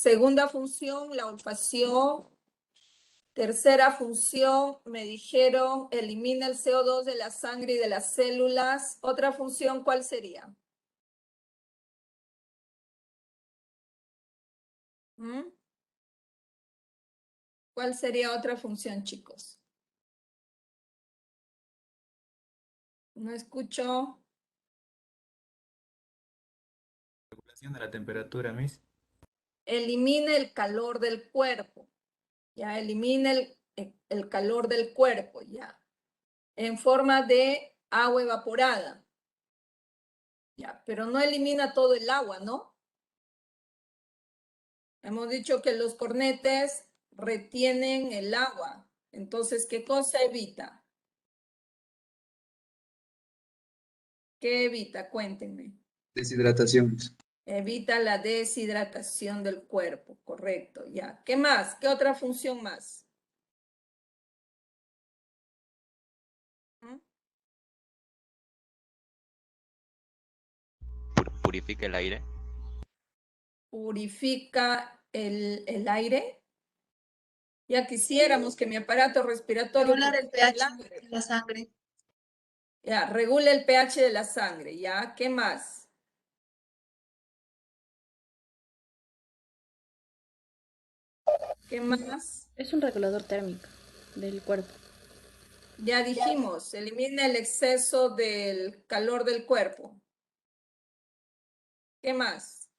Segunda función, la olfacción. Tercera función, me dijeron, elimina el CO2 de la sangre y de las células. Otra función, ¿cuál sería? ¿Mm? ¿Cuál sería otra función, chicos? No escucho. Regulación de la temperatura, Miss. Elimina el calor del cuerpo. Ya, elimina el calor del cuerpo, ya. En forma de agua evaporada. Ya, pero no elimina todo el agua, ¿no? Hemos dicho que los cornetes retienen el agua. Entonces, ¿qué cosa evita? ¿Qué evita? Cuéntenme. Deshidratación. Evita la deshidratación del cuerpo, correcto, ya. ¿Qué más? ¿Qué otra función más? ¿Mm? Purifica el aire. Purifica el aire. Ya quisiéramos que mi aparato respiratorio Regular el purifique el pH aire. de la sangre. Ya, regula el pH de la sangre, ¿ya? ¿Qué más? ¿Qué más? Es un regulador térmico del cuerpo. Ya dijimos, elimina el exceso del calor del cuerpo. ¿Qué más?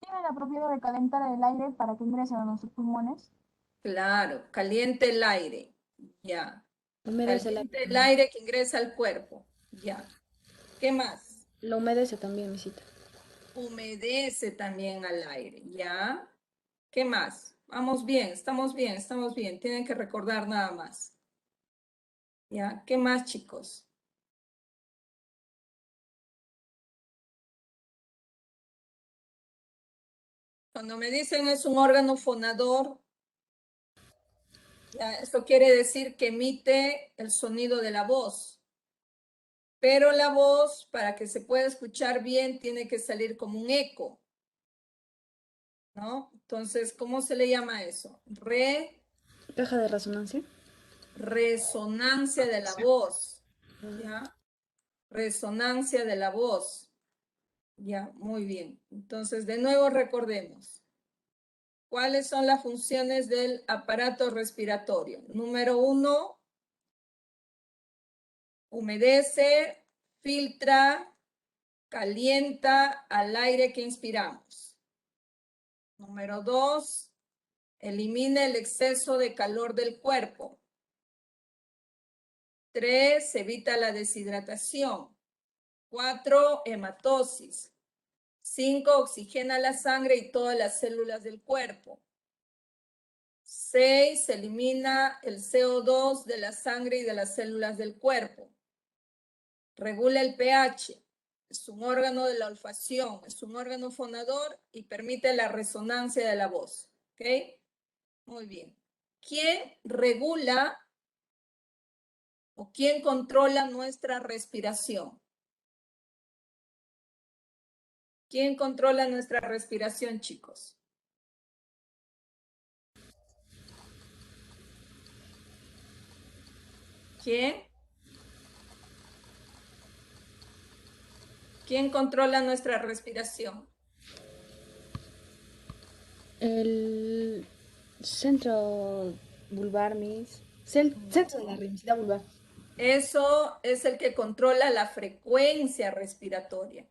Tiene la propiedad de calentar el aire para que ingrese a nuestros pulmones. Claro, caliente el aire, ya. Humedece el Caliente el aire. aire que ingresa al cuerpo, ya. ¿Qué más? Lo humedece también, misita. Humedece también al aire, ya. ¿Qué más? Vamos bien, estamos bien, estamos bien. Tienen que recordar nada más. ¿Ya? ¿Qué más, chicos? Cuando me dicen es un órgano fonador, ya, esto quiere decir que emite el sonido de la voz. Pero la voz, para que se pueda escuchar bien, tiene que salir como un eco, ¿no? Entonces, ¿cómo se le llama eso? Caja de resonancia. Resonancia de la voz, ¿ya? Resonancia de la voz. Ya, muy bien. Entonces, de nuevo recordemos. ¿Cuáles son las funciones del aparato respiratorio? Número 1, humedece, filtra, calienta al aire que inspiramos. Número 2, elimina el exceso de calor del cuerpo. 3, evita la deshidratación. 4, hematosis. 5, oxigena la sangre y todas las células del cuerpo. 6, elimina el CO2 de la sangre y de las células del cuerpo. Regula el pH. Es un órgano de la olfacción, es un órgano fonador y permite la resonancia de la voz. ¿Ok? Muy bien. ¿Quién regula o quién controla nuestra respiración? ¿Quién controla nuestra respiración, chicos? ¿Quién? ¿Quién controla nuestra respiración? El centro vulvar, Miss. Centro de la ritmicidad vulvar. Eso es el que controla la frecuencia respiratoria.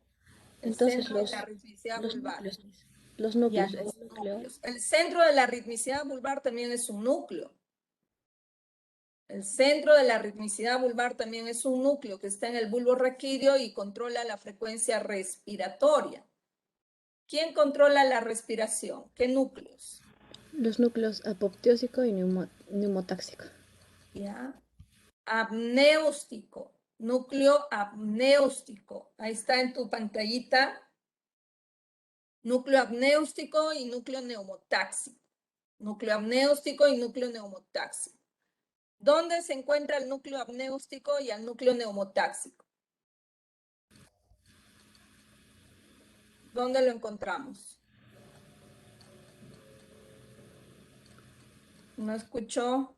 El Entonces centro de la ritmicidad los vulvar. núcleos, Miss. Los Ya, núcleos. los El núcleo. núcleos. El centro de la ritmicidad vulvar también es un núcleo. El centro de la ritmicidad vulvar también es un núcleo que está en el bulbo raquídeo y controla la frecuencia respiratoria. ¿Quién controla la respiración? ¿Qué núcleos? Los núcleos apoptósico y neumotáxico. ¿Ya? Apnéustico, núcleo apnéustico. Ahí está en tu pantallita. Núcleo apnéustico y núcleo neumotáxico. Núcleo apnéustico y núcleo neumotáxico. ¿Dónde se encuentra el núcleo apnéustico y el núcleo neumotáxico? ¿Dónde lo encontramos? No escuchó.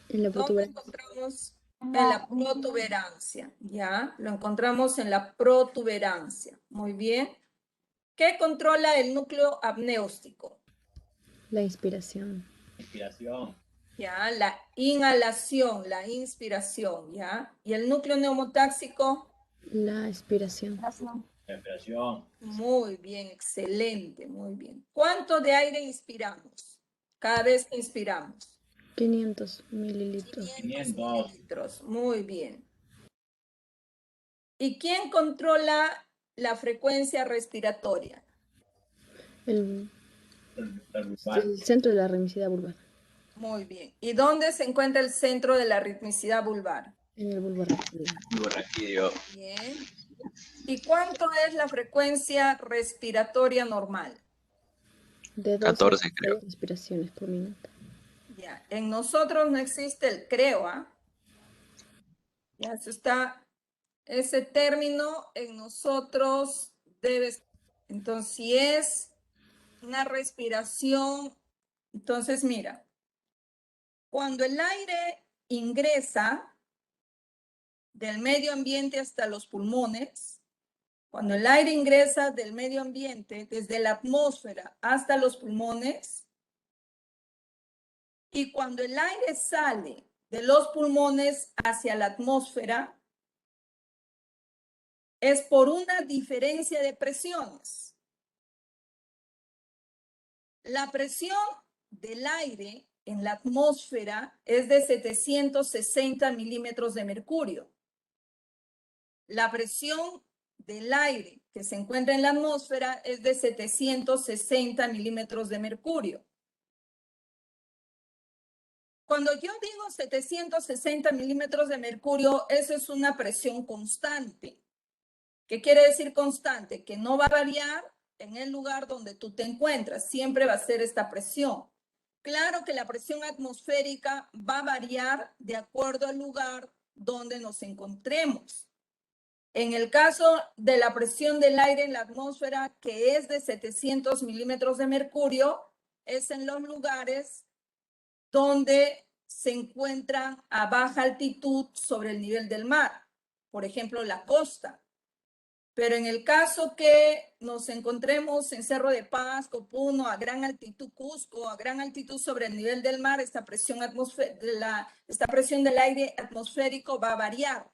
En la ¿Dónde protuberancia. encontramos? En la protuberancia, ¿ya? Lo encontramos en la protuberancia. Muy bien. ¿Qué controla el núcleo apnéustico? La inspiración. Inspiración. ¿Ya? La inhalación, la inspiración, ¿ya? ¿Y el núcleo neumotáxico? La expiración. Respiración. Muy bien, excelente, muy bien. ¿Cuánto de aire inspiramos cada vez que inspiramos? 500 mililitros. 500 mililitros, muy bien. ¿Y quién controla la frecuencia respiratoria? El Vulvar. centro de la remicidad vulvar. Muy bien. ¿Y dónde se encuentra el centro de la ritmicidad vulvar? En el bulbo raquídeo. Raquídeo. Bien. ¿Y cuánto es la frecuencia respiratoria normal? De 12 14 a creo. 6 respiraciones por minuto. Ya. En nosotros no existe el creo, ¿ah? Ya, eso está, ese término en nosotros debe, entonces si es una respiración, entonces mira, cuando el aire ingresa del medio ambiente hasta los pulmones, cuando el aire ingresa del medio ambiente desde la atmósfera hasta los pulmones, y cuando el aire sale de los pulmones hacia la atmósfera, es por una diferencia de presiones. La presión del aire en la atmósfera es de 760 milímetros de mercurio. La presión del aire que se encuentra en la atmósfera es de 760 milímetros de mercurio. Cuando yo digo 760 milímetros de mercurio, eso es una presión constante. ¿Qué quiere decir constante? Que no va a variar en el lugar donde tú te encuentras. Siempre va a ser esta presión. Claro que la presión atmosférica va a variar de acuerdo al lugar donde nos encontremos. En el caso de la presión del aire en la atmósfera, que es de 700 milímetros de mercurio, es en los lugares donde se encuentran a baja altitud sobre el nivel del mar. Por ejemplo, la costa. Pero en el caso que nos encontremos en Cerro de Paz, Copuno, a gran altitud, Cusco, a gran altitud sobre el nivel del mar, esta presión del aire atmosférico va a variar.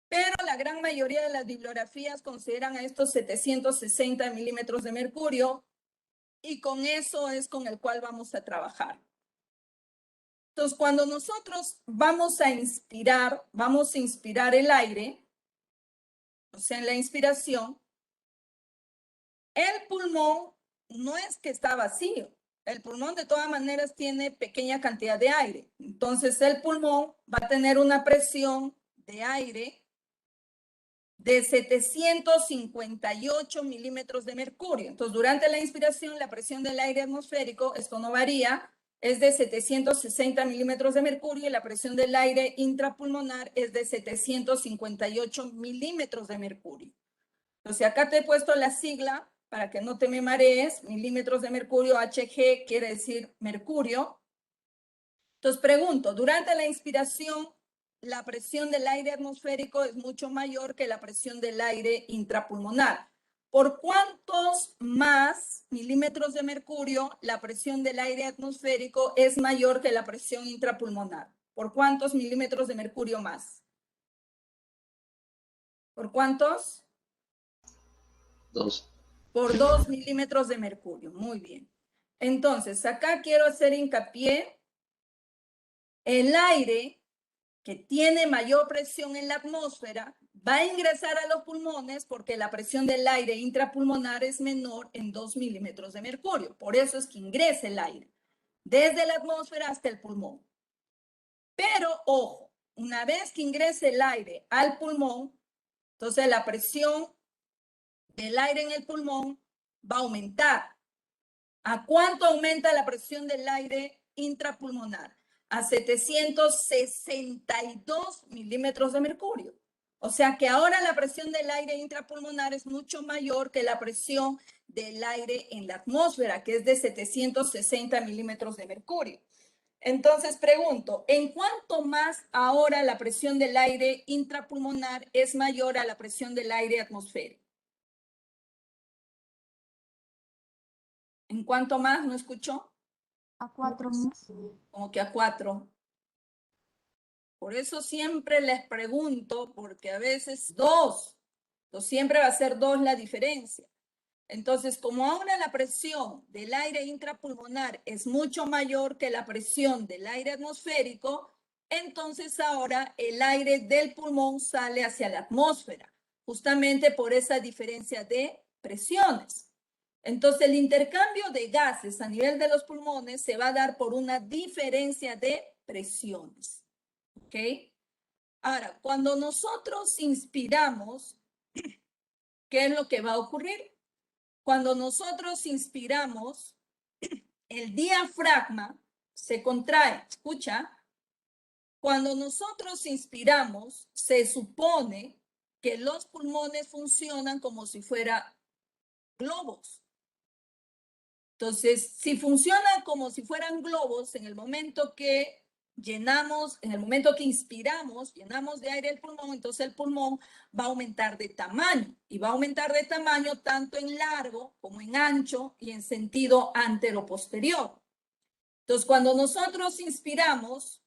Pero la gran mayoría de las bibliografías consideran a estos 760 milímetros de mercurio y con eso es con el cual vamos a trabajar. Entonces, cuando nosotros vamos a inspirar el aire, o sea, en la inspiración, el pulmón no es que está vacío. El pulmón de todas maneras tiene pequeña cantidad de aire. Entonces, el pulmón va a tener una presión de aire de 758 milímetros de mercurio. Entonces, durante la inspiración, la presión del aire atmosférico, esto no varía, es de 760 milímetros de mercurio y la presión del aire intrapulmonar es de 758 milímetros de mercurio. Entonces, acá te he puesto la sigla para que no te me marees, milímetros de mercurio, Hg quiere decir mercurio. Entonces, pregunto, durante la inspiración, la presión del aire atmosférico es mucho mayor que la presión del aire intrapulmonar. ¿Por cuántos más milímetros de mercurio la presión del aire atmosférico es mayor que la presión intrapulmonar? ¿Por cuántos milímetros de mercurio más? ¿Por cuántos? 2. Por 2 milímetros de mercurio. Muy bien. Entonces, acá quiero hacer hincapié. El aire que tiene mayor presión en la atmósfera va a ingresar a los pulmones porque la presión del aire intrapulmonar es menor en 2 milímetros de mercurio. Por eso es que ingresa el aire desde la atmósfera hasta el pulmón. Pero, ojo, una vez que ingrese el aire al pulmón, entonces la presión del aire en el pulmón va a aumentar. ¿A cuánto aumenta la presión del aire intrapulmonar? A 762 milímetros de mercurio. O sea que ahora la presión del aire intrapulmonar es mucho mayor que la presión del aire en la atmósfera, que es de 760 milímetros de mercurio. Entonces pregunto, ¿en cuánto más ahora la presión del aire intrapulmonar es mayor a la presión del aire atmosférico? ¿En cuánto más? ¿No escuchó? A 4 Miss. Como que a 4. Por eso siempre les pregunto, porque a veces 2, entonces siempre va a ser 2 la diferencia. Entonces, como ahora la presión del aire intrapulmonar es mucho mayor que la presión del aire atmosférico, entonces ahora el aire del pulmón sale hacia la atmósfera, justamente por esa diferencia de presiones. Entonces, el intercambio de gases a nivel de los pulmones se va a dar por una diferencia de presiones. ¿Ok? Ahora, cuando nosotros inspiramos, ¿qué es lo que va a ocurrir? Cuando nosotros inspiramos, el diafragma se contrae. Escucha, cuando nosotros inspiramos, se supone que los pulmones funcionan como si fueran globos. Entonces, si funcionan como si fueran globos, en el momento que llenamos, en el momento que inspiramos, llenamos de aire el pulmón, entonces el pulmón va a aumentar de tamaño y va a aumentar de tamaño tanto en largo como en ancho y en sentido antero-posterior. Entonces, cuando nosotros inspiramos,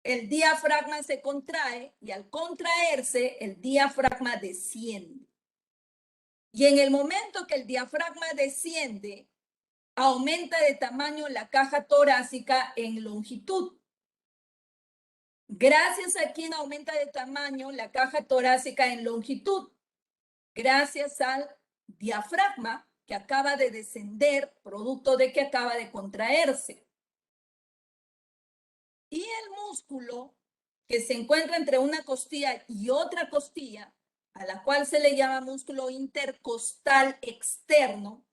el diafragma se contrae y al contraerse, el diafragma desciende. Y en el momento que el diafragma desciende, aumenta de tamaño la caja torácica en longitud. Gracias a quien aumenta de tamaño la caja torácica en longitud. Gracias al diafragma que acaba de descender, producto de que acaba de contraerse. Y el músculo que se encuentra entre una costilla y otra costilla, a la cual se le llama músculo intercostal externo,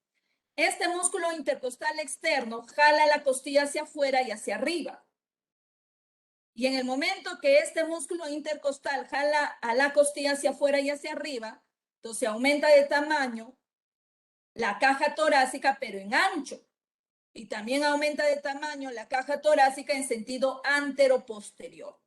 este músculo intercostal externo jala la costilla hacia afuera y hacia arriba. Y en el momento que este músculo intercostal jala a la costilla hacia afuera y hacia arriba, entonces aumenta de tamaño la caja torácica, pero en ancho. Y también aumenta de tamaño la caja torácica en sentido antero-posterior.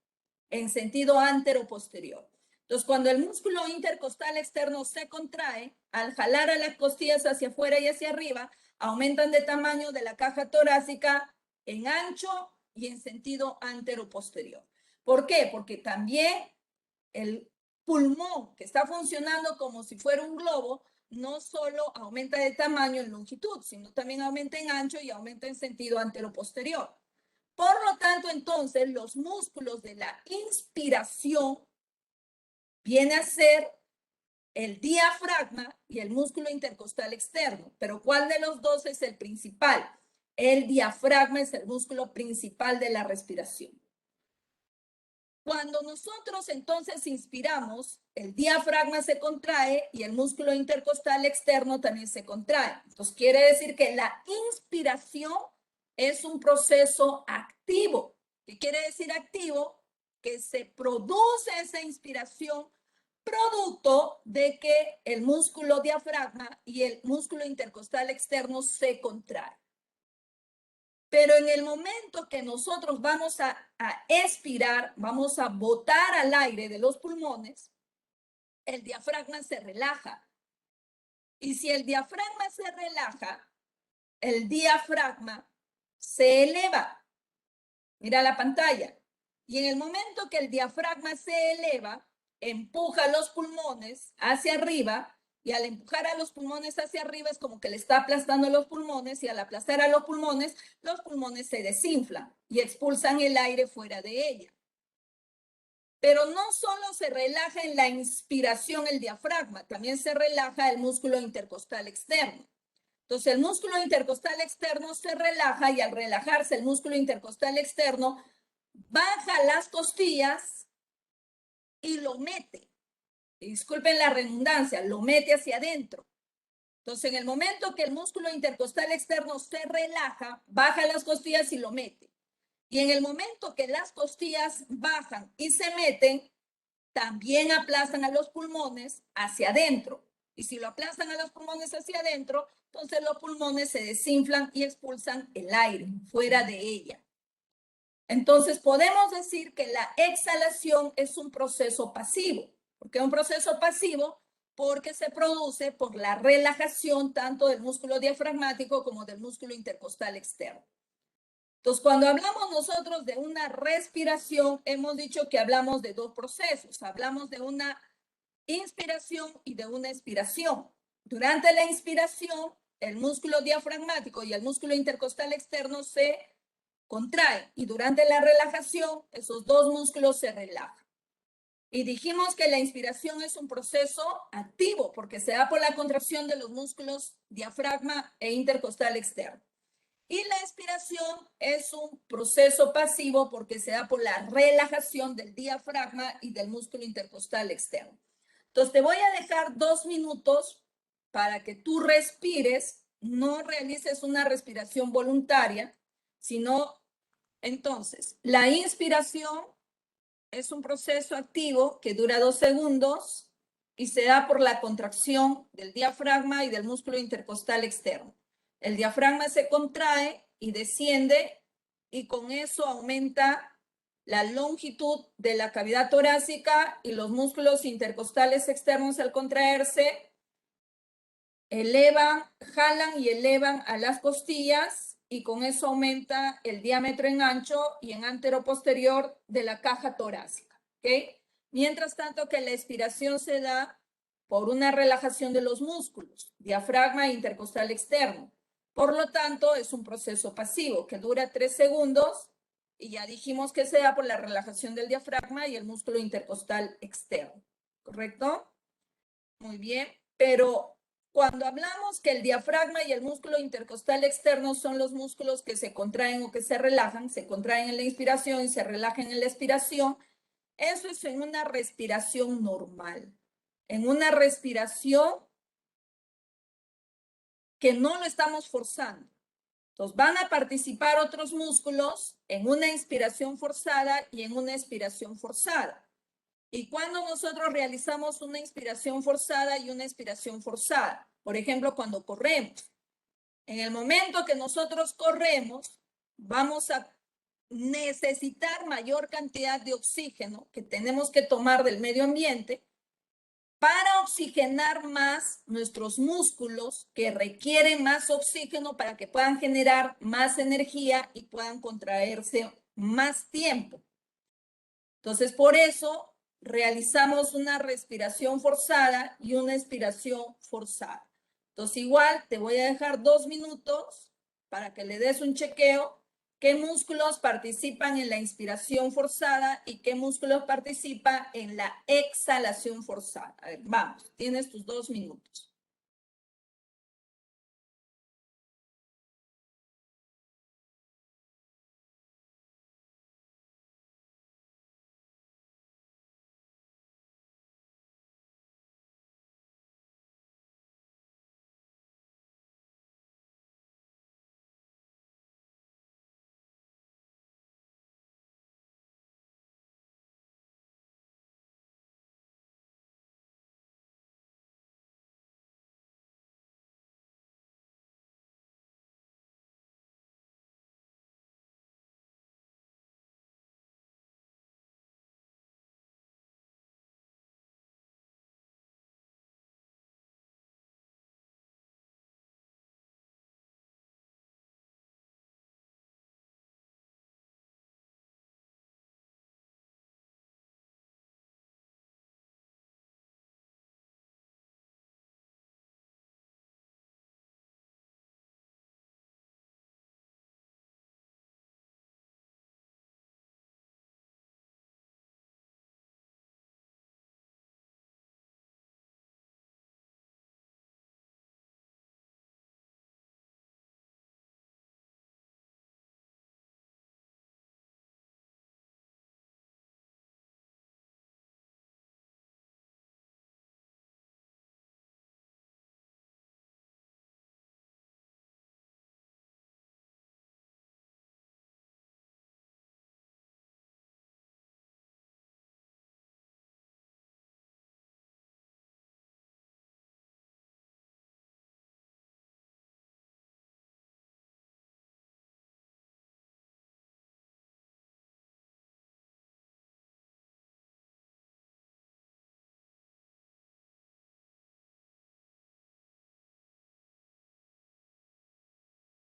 En sentido antero-posterior. Entonces, cuando el músculo intercostal externo se contrae, al jalar a las costillas hacia afuera y hacia arriba, aumentan de tamaño de la caja torácica en ancho y en sentido antero-posterior. ¿Por qué? Porque también el pulmón, que está funcionando como si fuera un globo, no solo aumenta de tamaño en longitud, sino también aumenta en ancho y aumenta en sentido antero-posterior. Por lo tanto, entonces, los músculos de la inspiración viene a ser el diafragma y el músculo intercostal externo. Pero ¿cuál de los dos es el principal? El diafragma es el músculo principal de la respiración. Cuando nosotros entonces inspiramos, el diafragma se contrae y el músculo intercostal externo también se contrae. Entonces quiere decir que la inspiración es un proceso activo. ¿Qué quiere decir activo? Que se produce esa inspiración producto de que el músculo diafragma y el músculo intercostal externo se contraen. Pero en el momento que nosotros vamos a expirar, vamos a botar al aire de los pulmones, el diafragma se relaja. Y si el diafragma se relaja, el diafragma se eleva. Mira la pantalla. Y en el momento que el diafragma se eleva, empuja los pulmones hacia arriba. Y al empujar a los pulmones hacia arriba es como que le está aplastando los pulmones y al aplastar a los pulmones se desinflan y expulsan el aire fuera de ella. Pero no solo se relaja en la inspiración el diafragma, también se relaja el músculo intercostal externo. Entonces el músculo intercostal externo se relaja y al relajarse el músculo intercostal externo baja las costillas y lo mete. Disculpen la redundancia, lo mete hacia adentro. Entonces, en el momento que el músculo intercostal externo se relaja, baja las costillas y lo mete. Y en el momento que las costillas bajan y se meten, también aplastan a los pulmones hacia adentro. Y si lo aplastan a los pulmones hacia adentro, entonces los pulmones se desinflan y expulsan el aire fuera de ella. Entonces podemos decir que la exhalación es un proceso pasivo. ¿Por qué un proceso pasivo? Porque se produce por la relajación tanto del músculo diafragmático como del músculo intercostal externo. Entonces, cuando hablamos nosotros de una respiración, hemos dicho que hablamos de dos procesos. Hablamos de una inspiración y de una expiración. Durante la inspiración, el músculo diafragmático y el músculo intercostal externo se contraen y durante la relajación, esos dos músculos se relajan. Y dijimos que la inspiración es un proceso activo porque se da por la contracción de los músculos diafragma e intercostal externo. Y la expiración es un proceso pasivo porque se da por la relajación del diafragma y del músculo intercostal externo. Entonces te voy a dejar 2 minutos para que tú respires, no realices una respiración voluntaria, sino entonces la inspiración es un proceso activo que dura 2 segundos y se da por la contracción del diafragma y del músculo intercostal externo. El diafragma se contrae y desciende y con eso aumenta la longitud de la cavidad torácica y los músculos intercostales externos al contraerse elevan, jalan y elevan a las costillas y con eso aumenta el diámetro en ancho y en anteroposterior de la caja torácica. ¿Okay? Mientras tanto que la expiración se da por una relajación de los músculos, diafragma e intercostal externo. Por lo tanto, es un proceso pasivo que dura 3 segundos y ya dijimos que se da por la relajación del diafragma y el músculo intercostal externo. ¿Correcto? Muy bien, pero cuando hablamos que el diafragma y el músculo intercostal externo son los músculos que se contraen o que se contraen en la inspiración y se relajan en la expiración, eso es en una respiración normal. En una respiración que no lo estamos forzando. Entonces van a participar otros músculos en una inspiración forzada y en una expiración forzada. Y cuando nosotros realizamos una inspiración forzada y una expiración forzada, por ejemplo, cuando corremos, en el momento que nosotros corremos, vamos a necesitar mayor cantidad de oxígeno que tenemos que tomar del medio ambiente para oxigenar más nuestros músculos que requieren más oxígeno para que puedan generar más energía y puedan contraerse más tiempo. Entonces, por eso realizamos una respiración forzada y una expiración forzada. Entonces, igual te voy a dejar 2 minutos para que le des un chequeo. ¿Qué músculos participan en la inspiración forzada y qué músculos participan en la exhalación forzada? A ver, vamos, tienes tus 2 minutos.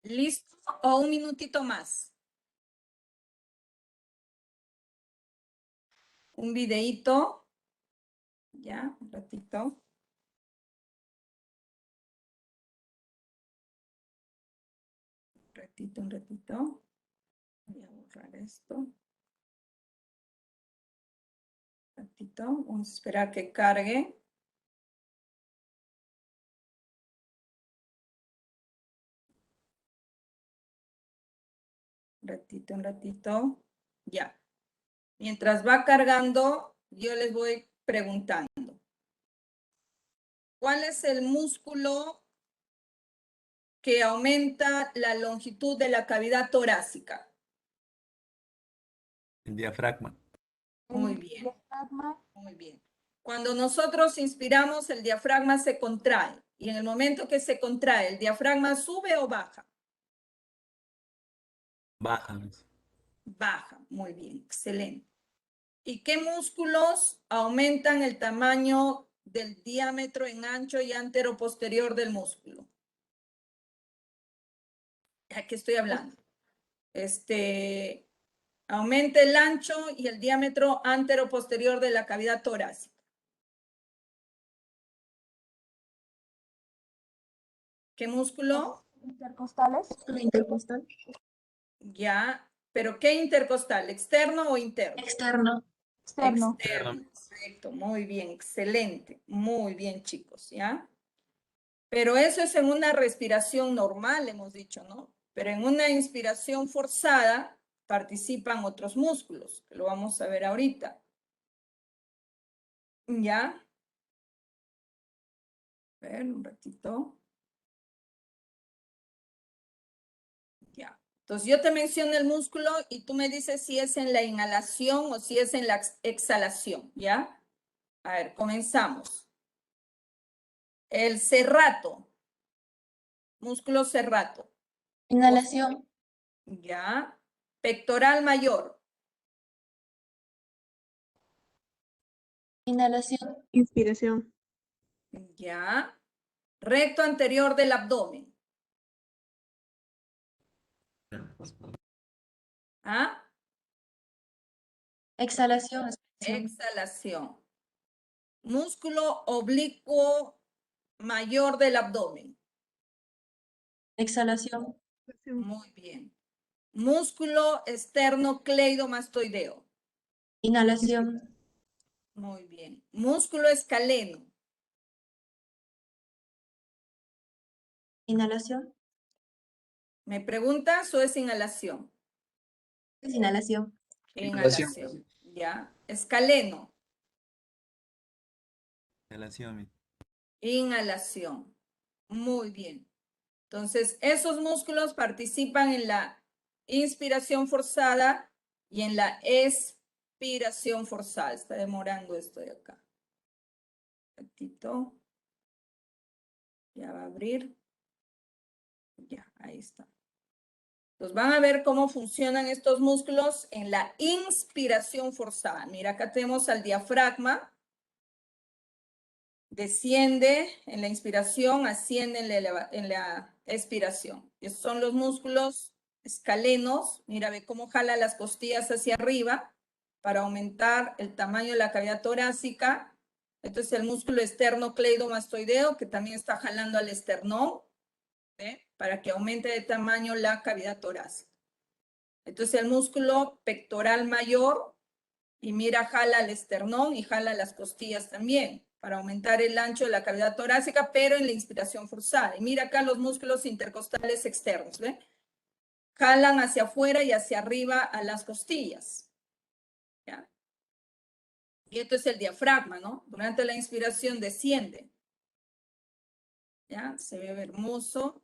¿Listo? ¿O un minutito más? Un videíto. Ya, un ratito. Un ratito. Voy a borrar esto. Un ratito. Vamos a esperar que cargue. Un ratito. Ya. Mientras va cargando, yo les voy preguntando. ¿Cuál es el músculo que aumenta la longitud de la cavidad torácica? El diafragma. Muy bien, Diafragma, muy bien. Cuando nosotros inspiramos, el diafragma se contrae. Y en el momento que se contrae, ¿el diafragma sube o baja? Baja, Miss. Baja. Muy bien, excelente. ¿Y qué músculos aumentan el tamaño del diámetro en ancho y anteroposterior del músculo? Aquí estoy hablando. Aumenta el ancho y el diámetro anteroposterior de la cavidad torácica. ¿Qué músculo? intercostales, Intercostal. Ya, pero ¿qué intercostal? ¿Externo o interno? Externo. externo, Externo. Perfecto, muy bien, excelente. Muy bien, chicos, ¿ya? Pero eso es en una respiración normal, hemos dicho, ¿no? Pero en una inspiración forzada participan otros músculos, que lo vamos a ver ahorita. ¿Ya? A ver, un ratito. Ya. Entonces yo te menciono el músculo y tú me dices si es en la inhalación o si es en la exhalación, ¿ya? A ver, comenzamos. El serrato. Músculo serrato. Inhalación. Ya. Pectoral mayor. Inhalación. Inspiración. Ya. Recto anterior del abdomen. ¿Ah? Exhalación. Exhalación. Músculo oblicuo mayor del abdomen. Exhalación. Muy bien. Músculo esternocleidomastoideo. Inhalación. Muy bien. Músculo escaleno. Inhalación. ¿Me preguntas o es inhalación? Es inhalación. Inhalación. Ya. Escaleno. Inhalación, Miss. Inhalación. Muy bien. Entonces, esos músculos participan en la inspiración forzada y en la expiración forzada. Está demorando esto de acá. Un ratito. Ya va a abrir. Ya, ahí está. Entonces van a ver cómo funcionan estos músculos en la inspiración forzada. Mira, acá tenemos al diafragma. Desciende en la inspiración, asciende en la expiración. Esos son los músculos escalenos. Mira, ve cómo jala las costillas hacia arriba para aumentar el tamaño de la cavidad torácica. Entonces el músculo esternocleidomastoideo, que también está jalando al esternón, ¿ve? Para que aumente de tamaño la cavidad torácica. Entonces el músculo pectoral mayor, y mira, jala al esternón y jala las costillas también, para aumentar el ancho de la cavidad torácica, pero en la inspiración forzada. Y mira acá los músculos intercostales externos, ¿ve? Jalan hacia afuera y hacia arriba a las costillas. ¿Ya? Y esto es el diafragma, ¿no? Durante la inspiración desciende. ¿Ya? Se ve hermoso.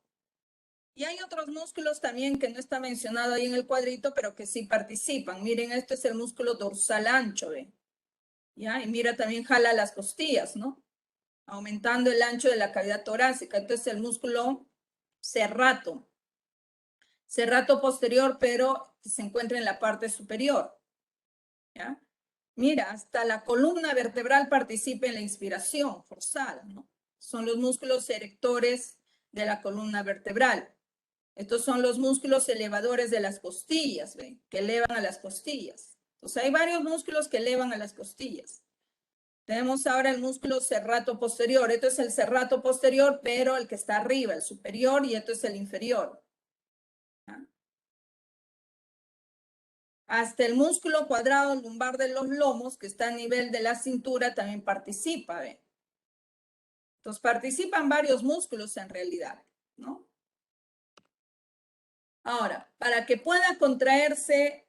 Y hay otros músculos también que no está mencionado ahí en el cuadrito, pero que sí participan. Miren, este es el músculo dorsal ancho, ¿ve? ¿Ya? Y mira, también jala las costillas, ¿no? Aumentando el ancho de la cavidad torácica. Entonces el músculo serrato. Serrato posterior, pero se encuentra en la parte superior. ¿Ya? Mira, hasta la columna vertebral participa en la inspiración forzada, ¿no? Son los músculos erectores de la columna vertebral. Estos son los músculos elevadores de las costillas, ¿ven? Que elevan a las costillas. Entonces hay varios músculos que elevan a las costillas. Tenemos ahora el músculo serrato posterior. Esto es el serrato posterior, pero el que está arriba, el superior, y esto es el inferior. ¿Ya? Hasta el músculo cuadrado lumbar de los lomos, que está a nivel de la cintura, también participa, ¿ven? Entonces participan varios músculos en realidad, ¿no? Ahora, para que pueda contraerse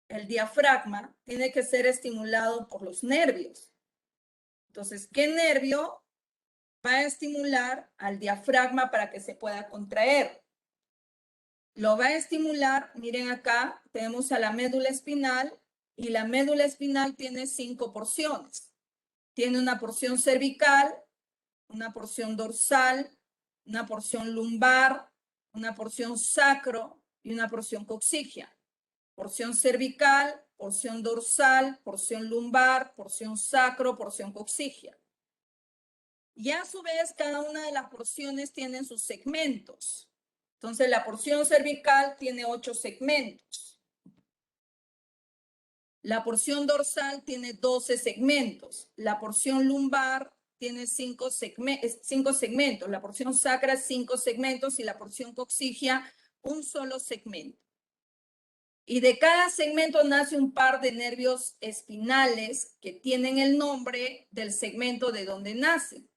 el diafragma, tiene que ser estimulado por los nervios. Entonces, ¿qué nervio va a estimular al diafragma para que se pueda contraer? Lo va a estimular, miren acá, tenemos a la médula espinal y la médula espinal tiene 5 porciones. Tiene una porción cervical, una porción dorsal, una porción lumbar, una porción sacro y una porción coxígea. Porción cervical, porción dorsal, porción lumbar, porción sacro, porción coxígea. Y a su vez, cada una de las porciones tienen sus segmentos. Entonces, la porción cervical tiene 8 segmentos. La porción dorsal tiene 12 segmentos. La porción lumbar tiene 5 segmentos. La porción sacra, 5 segmentos. Y la porción coxígea, un solo segmento. Y de cada segmento nace un par de nervios espinales que tienen el nombre del segmento de donde nacen.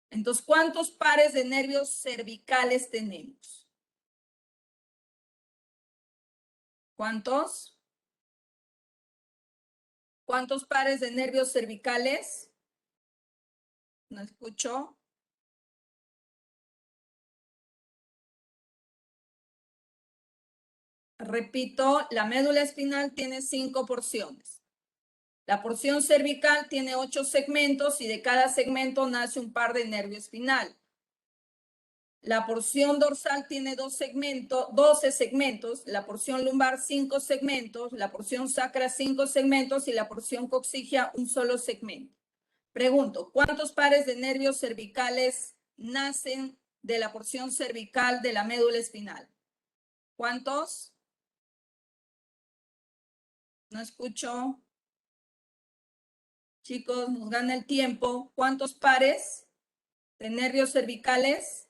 Entonces, ¿cuántos pares de nervios cervicales tenemos? ¿Cuántos? ¿Cuántos pares de nervios cervicales? No escucho. Repito, la médula espinal tiene 5 porciones. La porción cervical tiene 8 segmentos y de cada segmento nace un par de nervio espinal. La porción dorsal tiene 12 segmentos, la porción lumbar 5 segmentos, la porción sacra 5 segmentos y la porción coxígea un solo segmento. Pregunto, ¿cuántos pares de nervios cervicales nacen de la porción cervical de la médula espinal? ¿Cuántos? No escucho. Chicos, nos gana el tiempo. ¿Cuántos pares de nervios cervicales?